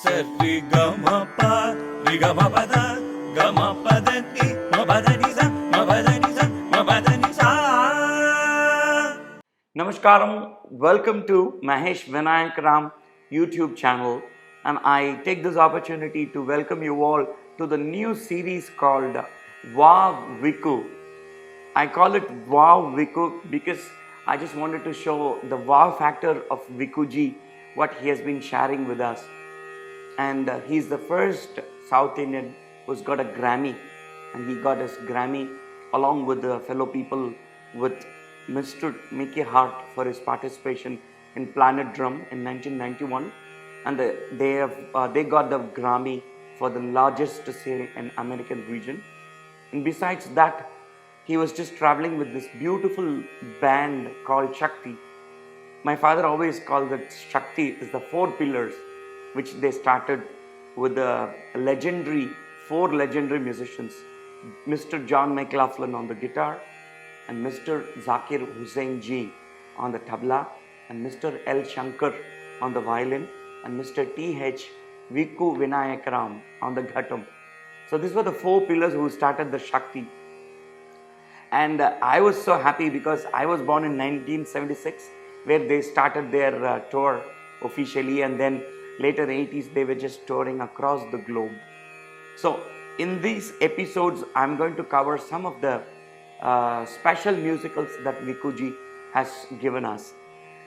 Sari gama pa, ri gama pa da, gama pa da ni, ma pa da ni sa, ma pa da ni sa, ma pa da ni sa. Namaskaram, welcome to Mahesh Vinayakram YouTube channel, and I take this opportunity to welcome you all to the new series called Wow Vikku. I call it Wow Vikku because I just wanted to show the wow factor of Vikku ji, what he has been sharing with us. And he's the first South Indian who's got a Grammy, and he got his Grammy along with the fellow people with Mr. Mickey Hart for his participation in Planet Drum in 1991, and they got the Grammy for the largest sale in American region. And besides that, he was just traveling with this beautiful band called Shakti. My father always called that Shakti is the four pillars, which they started with the four legendary musicians, Mr. John McLaughlin on the guitar, and Mr. Zakir Hussain ji on the tabla, and Mr. L. Shankar on the violin, and Mr. T.H. Vikku Vinayakram on the ghatam. So these were the four pillars who started the Shakti. And I was so happy because I was born in 1976, where they started their tour officially, and then later 80s they were just touring across the globe. So in these episodes I'm going to cover some of the special musicals that Vikku ji has given us.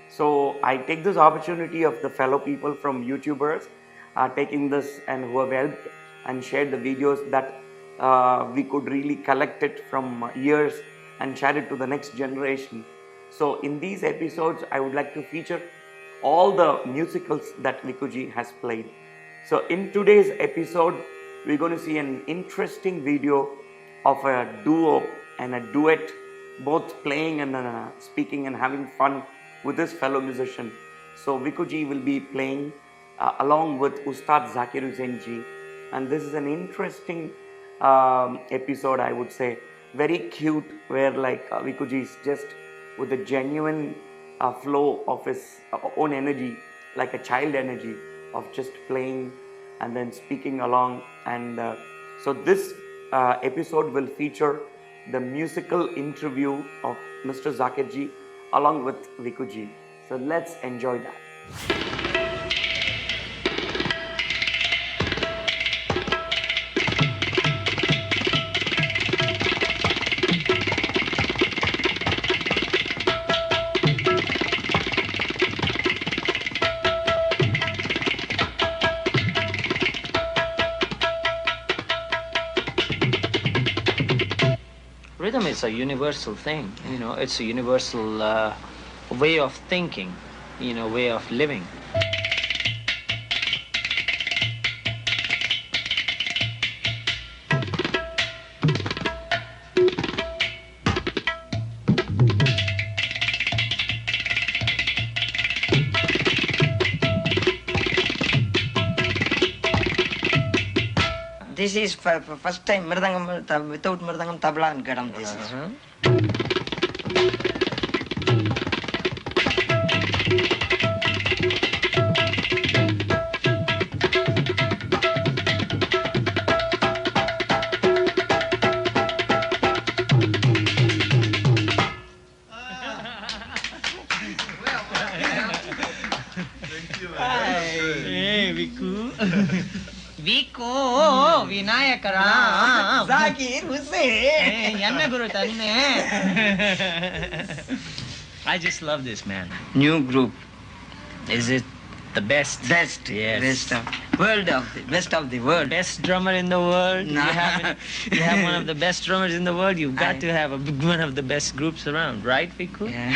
So I take this opportunity of the fellow people from YouTubers taking this and who have helped and shared the videos that we could really collect it from years and share it to the next generation. So in these episodes I would like to feature all the musicals that Vikku ji has played. So in today's episode we're going to see an interesting video of a duo and a duet, both playing and speaking and having fun with this fellow musician. So Vikku ji will be playing along with Ustad Zakir Hussain ji, and this is an interesting episode, I would say, very cute, where like Vikku ji is just with a genuine flow of his own energy, like a child energy of just playing and then speaking along. And so this episode will feature the musical interview of Mr. Zakir ji along with Vikku ji. So let's enjoy that. Rhythm is a universal thing, it's a universal way of thinking, way of living. This is first time mridangam without mridangam tabla and gadam. This is. Hey, Vikku. Vikku Vinayakram Zakir Hussain. Yanna Guru Tanne. I just love this man. New group. Is it the best? Best. Yes. Best of the world. Best drummer in the world. Nah. You have one of the best drummers in the world. You've got to have one of the best groups around, right, Vikku? Yeah.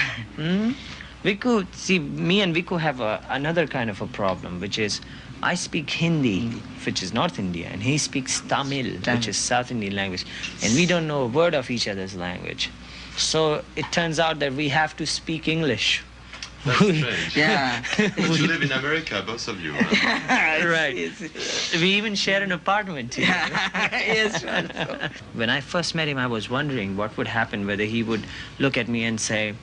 Vikku, see, me and Vikku have another kind of a problem, which is I speak Hindi, which is North India, and he speaks Tamil, which is South Indian language, and we don't know a word of each other's language. So it turns out that we have to speak English. That's strange. Yeah. But you live in America, both of you. Right. We even share an apartment here. Yes. When I first met him, I was wondering what would happen, whether he would look at me and say,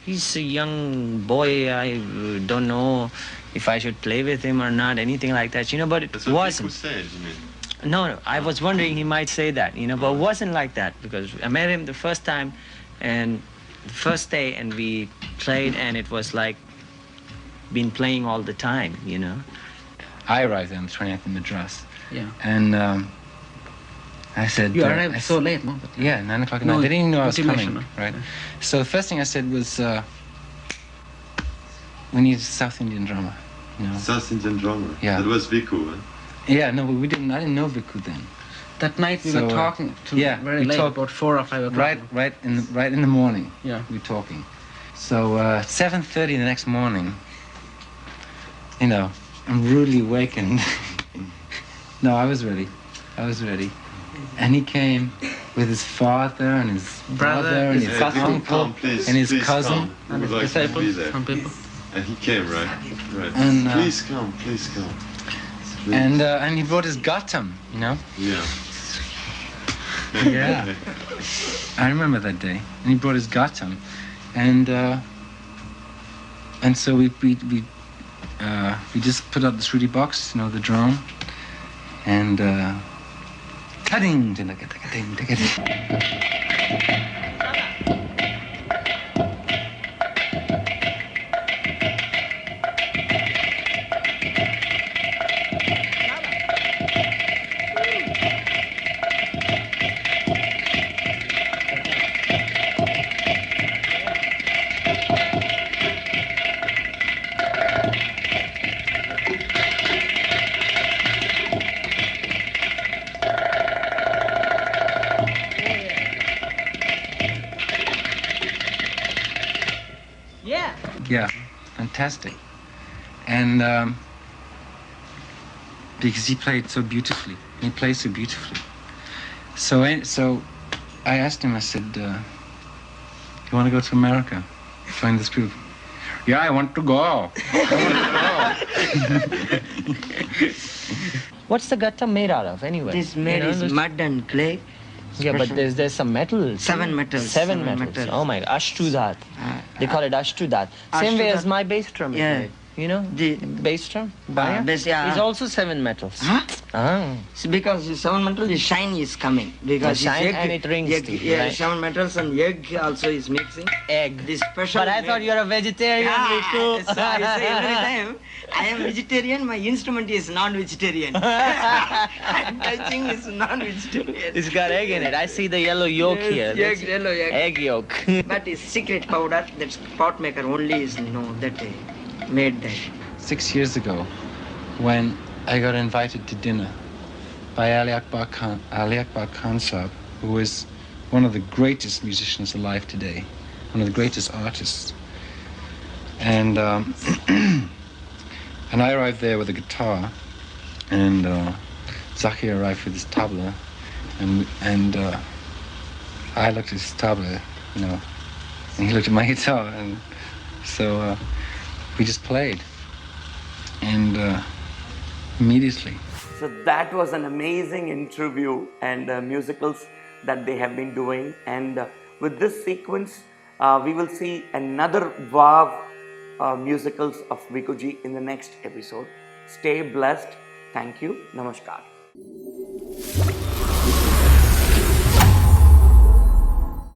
He's a young boy. I don't know if I should play with him or not, anything like that, but it That's what wasn't. Vikku said, you mean? No, I was wondering he might say that, but it wasn't like that because I met him the first time and the first day and we played and it was like been playing all the time, I arrived there on the 20th in Madras. Yeah. And I said... You arrived so late, no? Yeah, 9 o'clock at No night. They didn't even know I was intimation, coming, no? right? So the first thing I said was, we need a South Indian drummer, South Indian drummer. Yeah. That was Vikku, huh? Yeah, no, but I didn't know Vikku then. That night we So, were talking very we late, talked about 4 or 5 o'clock. Right in the morning. Yeah. We were talking. So 7:30 the next morning, I'm rudely awakened. No, I was ready. And he came with his father and his brother and his Vikku, uncle come, please, and his please cousin. come. We would like to be Disciples, there. some people. And he came, right? Right. And, please come, please come. Please. And he brought his ghatam, Yeah. Yeah. I remember that day. And he brought his ghatam. And so we just put out the Shruti box, the drone, and cutting. Yeah, fantastic. And because he played so beautifully. He plays so beautifully. So I asked him, I said, you want to go to America? Join this group? Yeah, I want to go. What's the ghatam made out of anyway? This made is mud and clay. Yeah, but there's some metal. Seven metals. Seven metals. Oh my God, Ashtudat. They call it Ashtudat. Same way as my bass drum is Yeah. made. The Bass drum? Baya? bass, yeah. It's also 7 metals. Huh? Ah. See, because the 7 metal, the shine is coming. Because The shine it's egg, and it rings egg, too, yeah, right. 7 metals and egg also is mixing. Egg. The special. But I thought you were a vegetarian, Vikku. So I say every time, I am vegetarian, my instrument is non-vegetarian. I'm touching is non-vegetarian. It's got egg in it. I see the yellow yolk here. Yes, That's yellow egg. egg yolk. But it's secret powder, that's pot maker only is know that made that. 6 years ago, when I got invited to dinner by Ali Akbar Khan Sahab, who is one of the greatest musicians alive today, one of the greatest artists. And and I arrived there with a guitar, and Zaki arrived with his tabla, and I looked at his tabla, and he looked at my guitar, and so we just played. And immediately. So that was an amazing interview and musicals that they have been doing. And with this sequence, we will see another wow musicals of Vikkuji in the next episode. Stay blessed. Thank you. Namaskar.